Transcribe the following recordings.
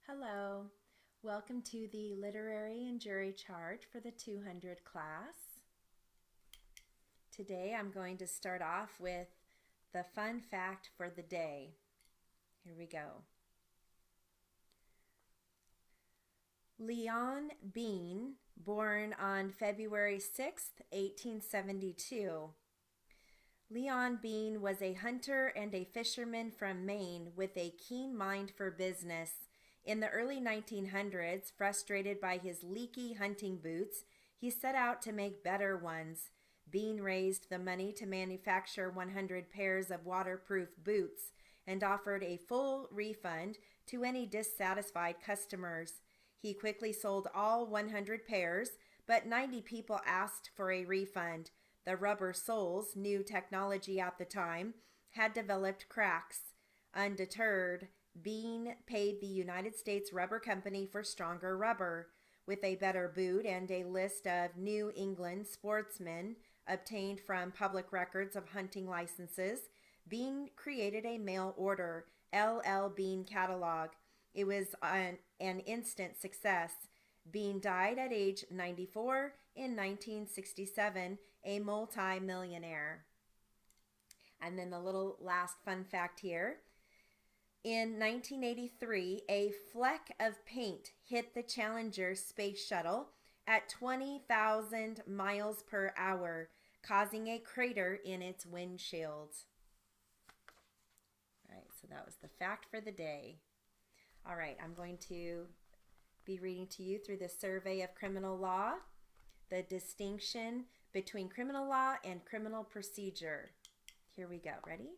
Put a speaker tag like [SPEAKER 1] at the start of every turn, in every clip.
[SPEAKER 1] Hello, welcome to the Literary and Jury Charge for the 200 class. Today I'm going to start off with the fun fact for the day. Here we go. Leon Bean, born on February 6, 1872. Leon Bean was a hunter and a fisherman from Maine with a keen mind for business. In the early 1900s, frustrated by his leaky hunting boots, he set out to make better ones. Bean raised the money to manufacture 100 pairs of waterproof boots and offered a full refund to any dissatisfied customers. He quickly sold all 100 pairs, but 90 people asked for a refund. The rubber soles, new technology at the time, had developed cracks. Undeterred, Bean paid the United States Rubber Company for stronger rubber. With a better boot and a list of New England sportsmen obtained from public records of hunting licenses, Bean created a mail order LL Bean catalog. It was an instant success. Bean died at age 94 in 1967, a multi-millionaire. And then the little last fun fact here. In 1983, a fleck of paint hit the Challenger space shuttle at 20,000 miles per hour, causing a crater in its windshield. All right, so that was the fact for the day. All right, I'm going to be reading to you through the survey of criminal law, the distinction between criminal law and criminal procedure. Here we go. Ready?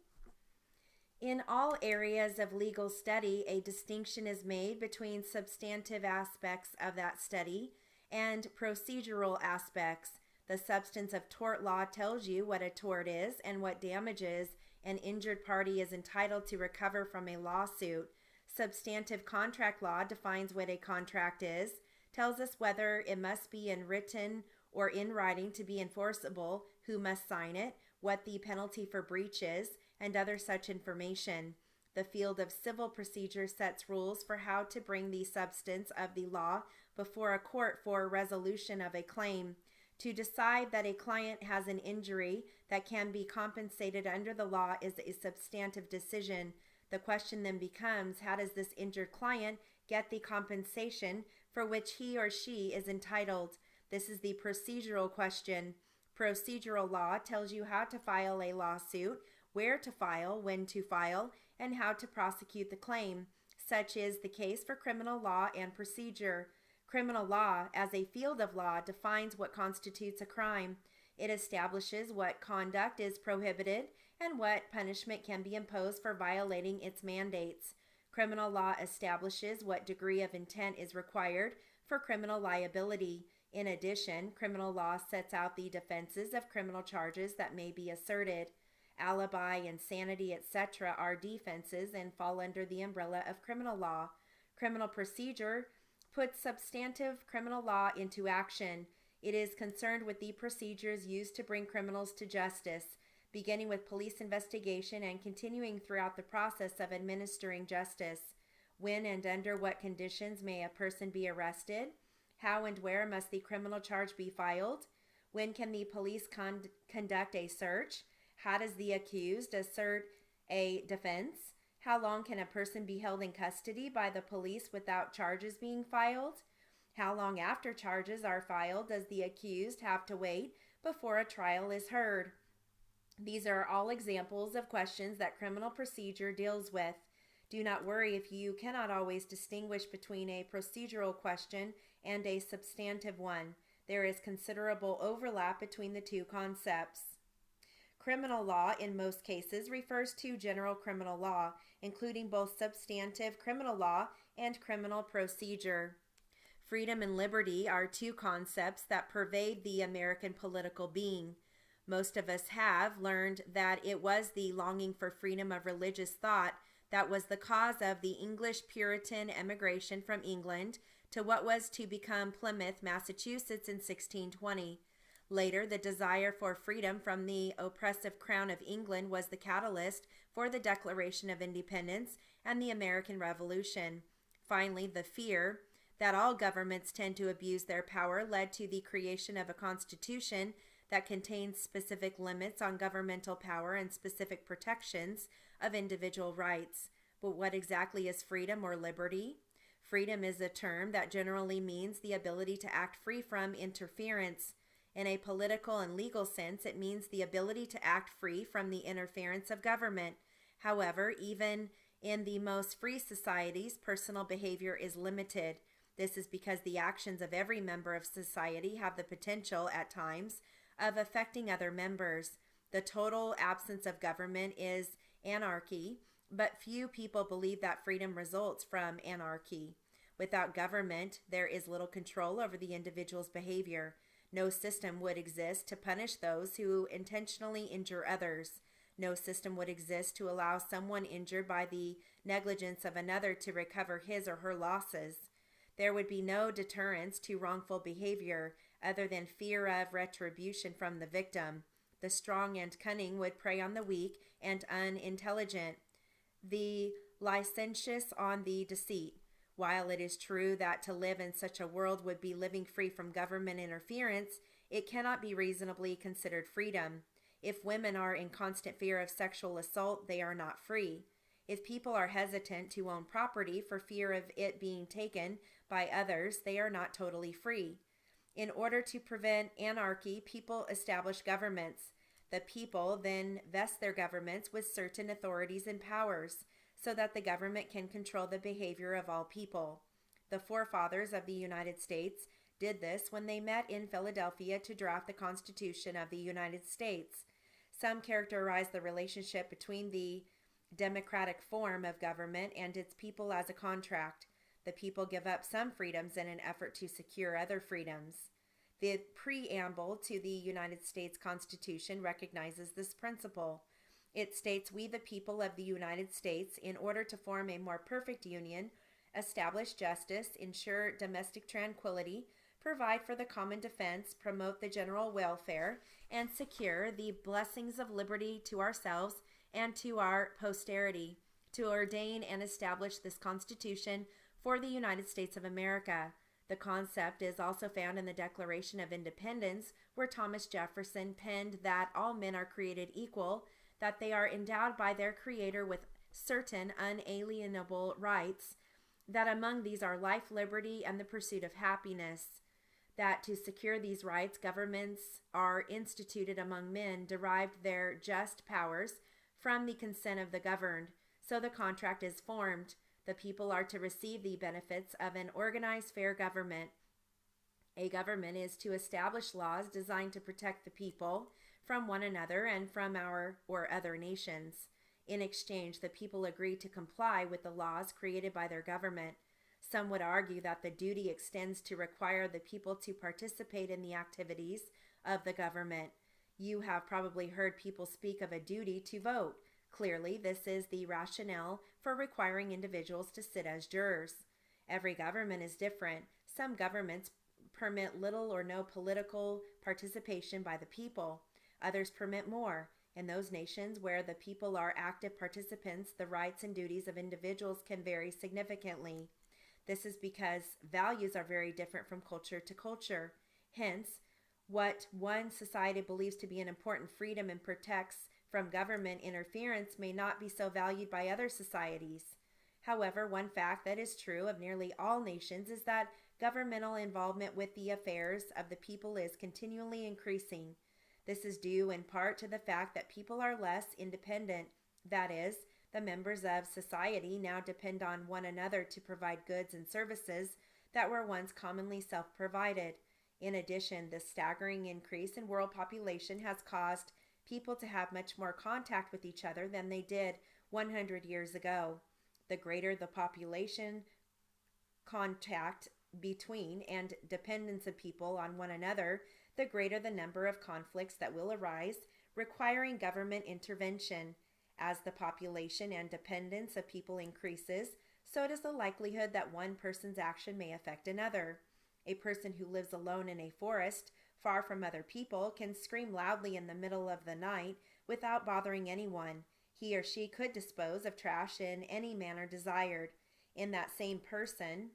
[SPEAKER 1] In all areas of legal study, a distinction is made between substantive aspects of that study and procedural aspects. The substance of tort law tells you what a tort is and what damages an injured party is entitled to recover from a lawsuit. Substantive contract law defines what a contract is, tells us whether it must be in written or in writing to be enforceable, who must sign it, what the penalty for breach is, and other such information. The field of civil procedure sets rules for how to bring the substance of the law before a court for resolution of a claim. To decide that a client has an injury that can be compensated under the law is a substantive decision. The question then becomes, how does this injured client get the compensation for which he or she is entitled? This is the procedural question. Procedural law tells you how to file a lawsuit, where to file, when to file, and how to prosecute the claim. Such is the case for criminal law and procedure. Criminal law, as a field of law, defines what constitutes a crime. It establishes what conduct is prohibited and what punishment can be imposed for violating its mandates. Criminal law establishes what degree of intent is required for criminal liability. In addition, criminal law sets out the defenses of criminal charges that may be asserted. Alibi, insanity, etc. are defenses and fall under the umbrella of criminal law. Criminal procedure puts substantive criminal law into action. It is concerned with the procedures used to bring criminals to justice, beginning with police investigation and continuing throughout the process of administering justice. When and under what conditions may a person be arrested? How and where must the criminal charge be filed? When can the police conduct a search? How does the accused assert a defense? How long can a person be held in custody by the police without charges being filed? How long after charges are filed does the accused have to wait before a trial is heard? These are all examples of questions that criminal procedure deals with. Do not worry if you cannot always distinguish between a procedural question and a substantive one. There is considerable overlap between the two concepts. Criminal law, in most cases, refers to general criminal law, including both substantive criminal law and criminal procedure. Freedom and liberty are two concepts that pervade the American political being. Most of us have learned that it was the longing for freedom of religious thought that was the cause of the English Puritan emigration from England to what was to become Plymouth, Massachusetts in 1620. Later, the desire for freedom from the oppressive crown of England was the catalyst for the Declaration of Independence and the American Revolution. Finally, the fear that all governments tend to abuse their power led to the creation of a constitution that contains specific limits on governmental power and specific protections of individual rights. But what exactly is freedom or liberty? Freedom is a term that generally means the ability to act free from interference. In a political and legal sense, it means the ability to act free from the interference of government. However, even in the most free societies, personal behavior is limited. This is because the actions of every member of society have the potential, at times, of affecting other members. The total absence of government is anarchy, but few people believe that freedom results from anarchy. Without government, there is little control over the individual's behavior. No system would exist to punish those who intentionally injure others. No system would exist to allow someone injured by the negligence of another to recover his or her losses. There would be no deterrence to wrongful behavior other than fear of retribution from the victim. The strong and cunning would prey on the weak and unintelligent, the licentious on the deceit. While it is true that to live in such a world would be living free from government interference, it cannot be reasonably considered freedom. If women are in constant fear of sexual assault, they are not free. If people are hesitant to own property for fear of it being taken by others, they are not totally free. In order to prevent anarchy, people establish governments. The people then vest their governments with certain authorities and powers, so that the government can control the behavior of all people. The forefathers of the United States did this when they met in Philadelphia to draft the Constitution of the United States. Some characterize the relationship between the democratic form of government and its people as a contract. The people give up some freedoms in an effort to secure other freedoms. The preamble to the United States Constitution recognizes this principle. It states, "We, the people of the United States, in order to form a more perfect union, establish justice, ensure domestic tranquility, provide for the common defense, promote the general welfare, and secure the blessings of liberty to ourselves and to our posterity, to ordain and establish this Constitution for the United States of America." The concept is also found in the Declaration of Independence, where Thomas Jefferson penned that all men are created equal, that they are endowed by their Creator with certain unalienable rights, that among these are life, liberty, and the pursuit of happiness, that to secure these rights, governments are instituted among men, derived their just powers from the consent of the governed. So the contract is formed. The people are to receive the benefits of an organized, fair government. A government is to establish laws designed to protect the people from one another and from our or other nations. In exchange, the people agree to comply with the laws created by their government. Some would argue that the duty extends to require the people to participate in the activities of the government. You have probably heard people speak of a duty to vote. Clearly, this is the rationale for requiring individuals to sit as jurors. Every government is different. Some governments permit little or no political participation by the people. Others permit more. In those nations where the people are active participants, the rights and duties of individuals can vary significantly. This is because values are very different from culture to culture. Hence, what one society believes to be an important freedom and protects from government interference may not be so valued by other societies. However, one fact that is true of nearly all nations is that governmental involvement with the affairs of the people is continually increasing. This is due in part to the fact that people are less independent. That is, the members of society now depend on one another to provide goods and services that were once commonly self-provided. In addition, the staggering increase in world population has caused people to have much more contact with each other than they did 100 years ago. The greater the population contact between and dependence of people on one another, the greater the number of conflicts that will arise, requiring government intervention. As the population and dependence of people increases, so does the likelihood that one person's action may affect another. A person who lives alone in a forest, far from other people, can scream loudly in the middle of the night without bothering anyone. He or she could dispose of trash in any manner desired. in that same person,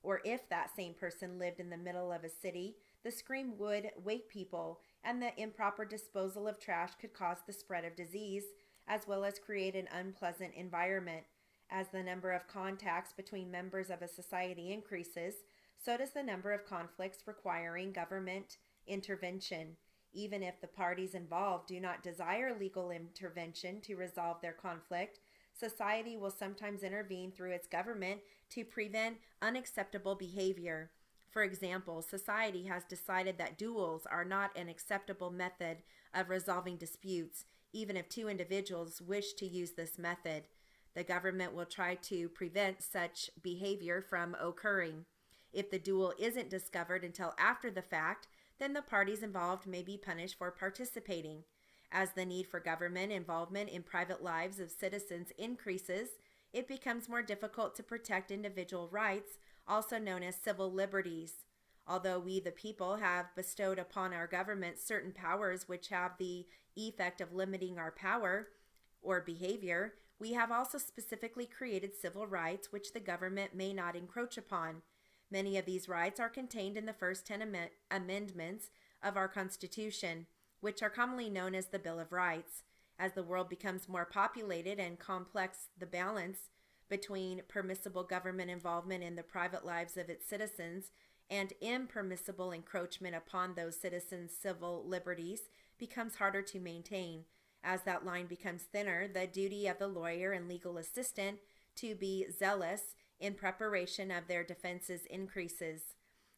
[SPEAKER 1] or if that same person lived in the middle of a city, the scream would wake people, and the improper disposal of trash could cause the spread of disease, as well as create an unpleasant environment. As the number of contacts between members of a society increases, so does the number of conflicts requiring government intervention. Even if the parties involved do not desire legal intervention to resolve their conflict, society will sometimes intervene through its government to prevent unacceptable behavior. For example, society has decided that duels are not an acceptable method of resolving disputes, even if two individuals wish to use this method. The government will try to prevent such behavior from occurring. If the duel isn't discovered until after the fact, then the parties involved may be punished for participating. As the need for government involvement in private lives of citizens increases, it becomes more difficult to protect individual rights, also known as civil liberties. Although we, the people, have bestowed upon our government certain powers which have the effect of limiting our power or behavior, we have also specifically created civil rights which the government may not encroach upon. Many of these rights are contained in the first 10 amendments of our Constitution, which are commonly known as the Bill of Rights. As the world becomes more populated and complex, the balance between permissible government involvement in the private lives of its citizens and impermissible encroachment upon those citizens' civil liberties becomes harder to maintain. As that line becomes thinner, the duty of the lawyer and legal assistant to be zealous in preparation of their defenses increases.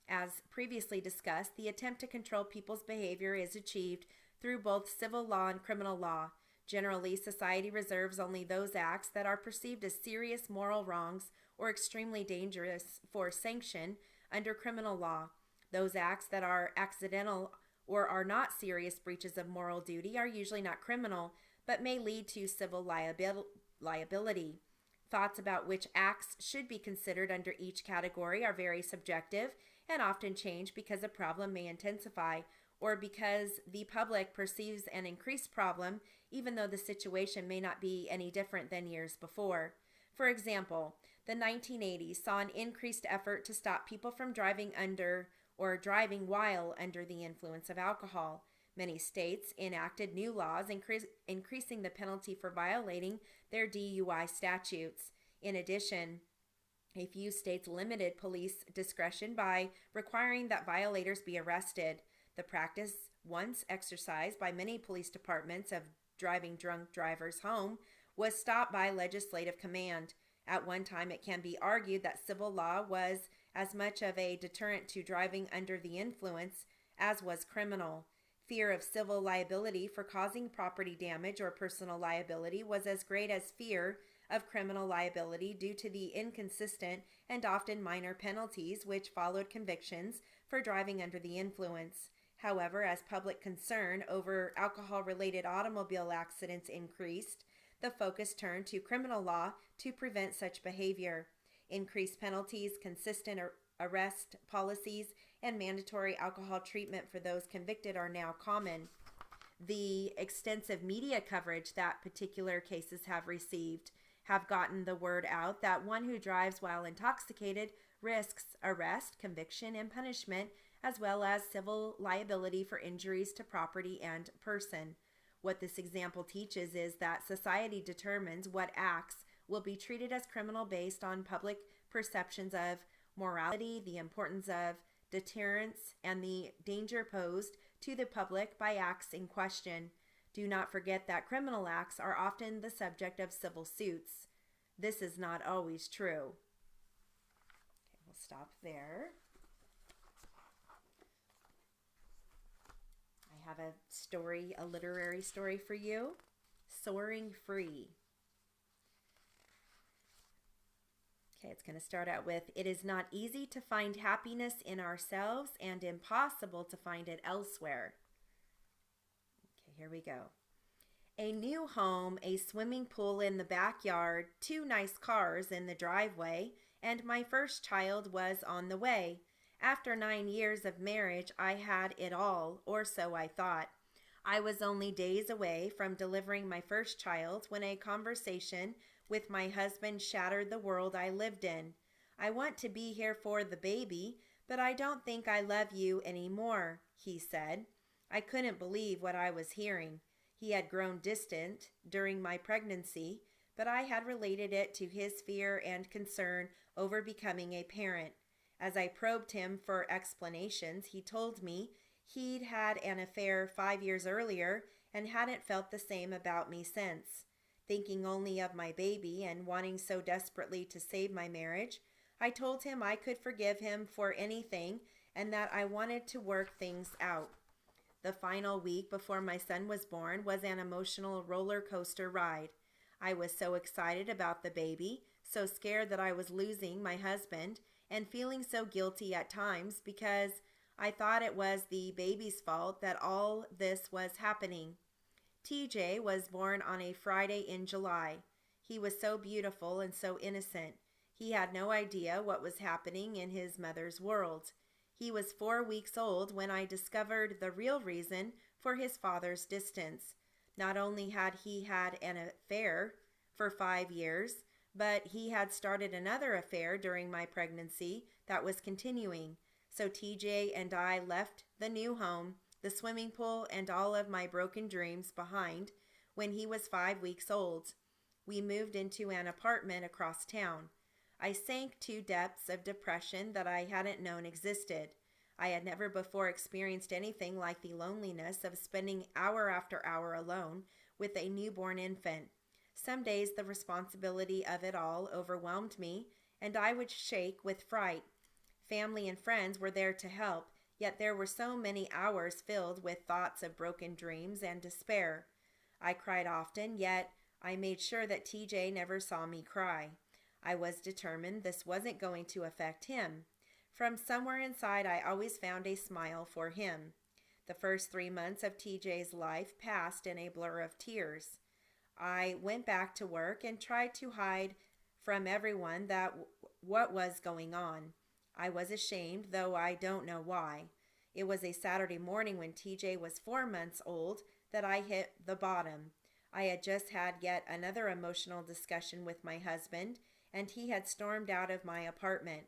[SPEAKER 1] As previously discussed, the attempt to control people's behavior is achieved through both civil law and criminal law. Generally, society reserves only those acts that are perceived as serious moral wrongs or extremely dangerous for sanction under criminal law. Those acts that are accidental or are not serious breaches of moral duty are usually not criminal, but may lead to civil liability. Thoughts about which acts should be considered under each category are very subjective and often change because a problem may intensify or because the public perceives an increased problem even though the situation may not be any different than years before. For example, the 1980s saw an increased effort to stop people from driving under or driving while under the influence of alcohol. Many states enacted new laws increasing the penalty for violating their DUI statutes. In addition, a few states limited police discretion by requiring that violators be arrested. The practice, once exercised by many police departments of driving drunk drivers home, was stopped by legislative command. At one time, it can be argued that civil law was as much of a deterrent to driving under the influence as was criminal. Fear of civil liability for causing property damage or personal liability was as great as fear of criminal liability due to the inconsistent and often minor penalties which followed convictions for driving under the influence. However, as public concern over alcohol-related automobile accidents increased, the focus turned to criminal law to prevent such behavior. Increased penalties, consistent arrest policies, and mandatory alcohol treatment for those convicted are now common. The extensive media coverage that particular cases have received have gotten the word out that one who drives while intoxicated risks arrest, conviction, and punishment, as well as civil liability for injuries to property and person. What this example teaches is that society determines what acts will be treated as criminal based on public perceptions of morality, the importance of deterrence, and the danger posed to the public by acts in question. Do not forget that criminal acts are often the subject of civil suits. This is not always true. Okay, we'll stop there. I have a story, a literary story for you. Soaring Free. Okay, it's going to start out with, it is not easy to find happiness in ourselves and impossible to find it elsewhere. Okay, here we go. A new home, a swimming pool in the backyard, 2 nice cars in the driveway, and my first child was on the way. After 9 years of marriage, I had it all, or so I thought. I was only days away from delivering my first child when a conversation with my husband shattered the world I lived in. I want to be here for the baby, but I don't think I love you anymore, he said. I couldn't believe what I was hearing. He had grown distant during my pregnancy, but I had related it to his fear and concern over becoming a parent. As I probed him for explanations, he told me he'd had an affair 5 years earlier and hadn't felt the same about me since. Thinking only of my baby and wanting so desperately to save my marriage, I told him I could forgive him for anything and that I wanted to work things out. The final week before my son was born was an emotional roller coaster ride. I was so excited about the baby, so scared that I was losing my husband, and feeling so guilty at times because I thought it was the baby's fault that all this was happening. TJ was born on a Friday in July. He was so beautiful and so innocent. He had no idea what was happening in his mother's world. He was 4 weeks old when I discovered the real reason for his father's distance. Not only had he had an affair for 5 years, but he had started another affair during my pregnancy that was continuing. So TJ and I left the new home, the swimming pool, and all of my broken dreams behind when he was 5 weeks old. We moved into an apartment across town. I sank to depths of depression that I hadn't known existed. I had never before experienced anything like the loneliness of spending hour after hour alone with a newborn infant. Some days the responsibility of it all overwhelmed me, and I would shake with fright. Family and friends were there to help, yet there were so many hours filled with thoughts of broken dreams and despair. I cried often, yet I made sure that TJ never saw me cry. I was determined this wasn't going to affect him. From somewhere inside, I always found a smile for him. The first 3 months of TJ's life passed in a blur of tears. I went back to work and tried to hide from everyone what was going on. I was ashamed, though I don't know why. It was a Saturday morning when TJ was 4 months old that I hit the bottom. I had just had yet another emotional discussion with my husband, and he had stormed out of my apartment.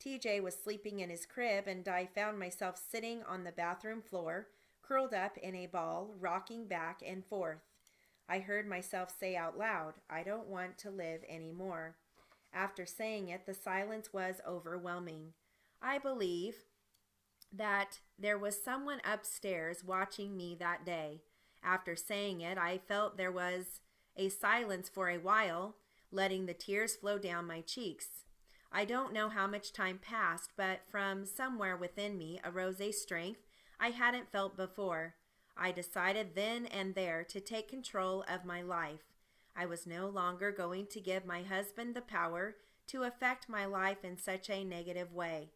[SPEAKER 1] TJ was sleeping in his crib, and I found myself sitting on the bathroom floor, curled up in a ball, rocking back and forth. I heard myself say out loud, "I don't want to live anymore." After saying it, the silence was overwhelming. I believe that there was someone upstairs watching me that day. After saying it, I felt there was a silence for a while, letting the tears flow down my cheeks. I don't know how much time passed, but from somewhere within me arose a strength I hadn't felt before. I decided then and there to take control of my life. I was no longer going to give my husband the power to affect my life in such a negative way.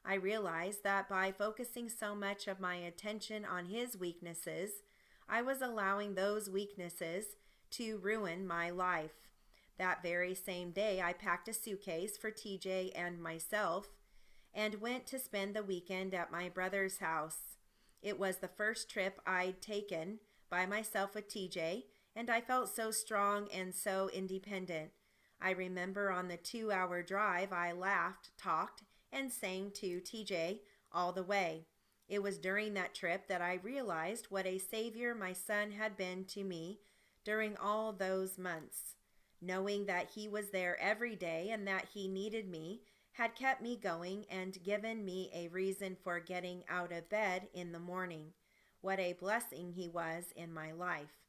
[SPEAKER 1] I realized that by focusing so much of my attention on his weaknesses, I was allowing those weaknesses to ruin my life. That very same day, I packed a suitcase for TJ and myself and went to spend the weekend at my brother's house. It was the first trip I'd taken by myself with TJ, and I felt so strong and so independent. I remember on the 2-hour drive, I laughed, talked, and sang to TJ all the way. It was during that trip that I realized what a savior my son had been to me during all those months. Knowing that he was there every day and that he needed me had kept me going and given me a reason for getting out of bed in the morning. What a blessing he was in my life.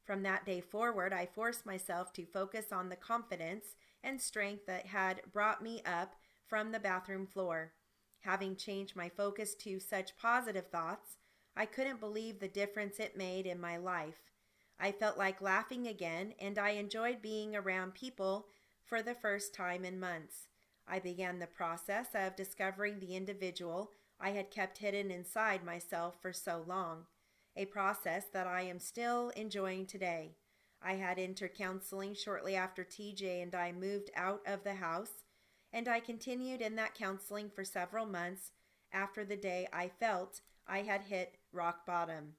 [SPEAKER 1] From that day forward, I forced myself to focus on the confidence and strength that had brought me up from the bathroom floor. Having changed my focus to such positive thoughts, I couldn't believe the difference it made in my life. I felt like laughing again, and I enjoyed being around people for the first time in months. I began the process of discovering the individual I had kept hidden inside myself for so long, a process that I am still enjoying today. I had entered counseling shortly after TJ and I moved out of the house, and I continued in that counseling for several months after the day I felt I had hit rock bottom.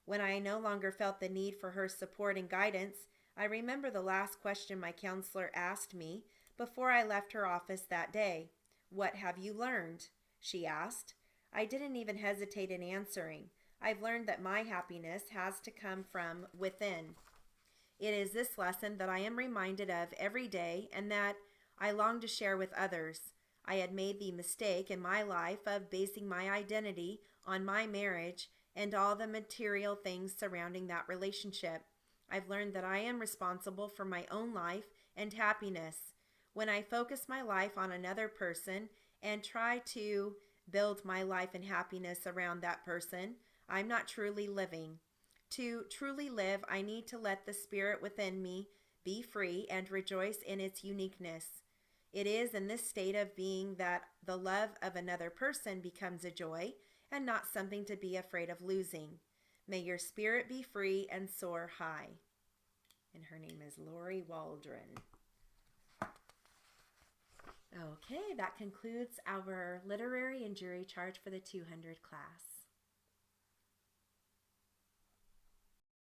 [SPEAKER 1] When I no longer felt the need for her support and guidance, I remember the last question my counselor asked me before I left her office that day. "What have you learned?" she asked. I didn't even hesitate in answering. I've learned that my happiness has to come from within. It is this lesson that I am reminded of every day and that I long to share with others. I had made the mistake in my life of basing my identity on my marriage and all the material things surrounding that relationship. I've learned that I am responsible for my own life and happiness. When I focus my life on another person and try to build my life and happiness around that person, I'm not truly living. To truly live, I need to let the spirit within me be free and rejoice in its uniqueness. It is in this state of being that the love of another person becomes a joy and not something to be afraid of losing. May your spirit be free and soar high. And her name is Lori Waldron. Okay, that concludes our literary and jury charge for the 200 class.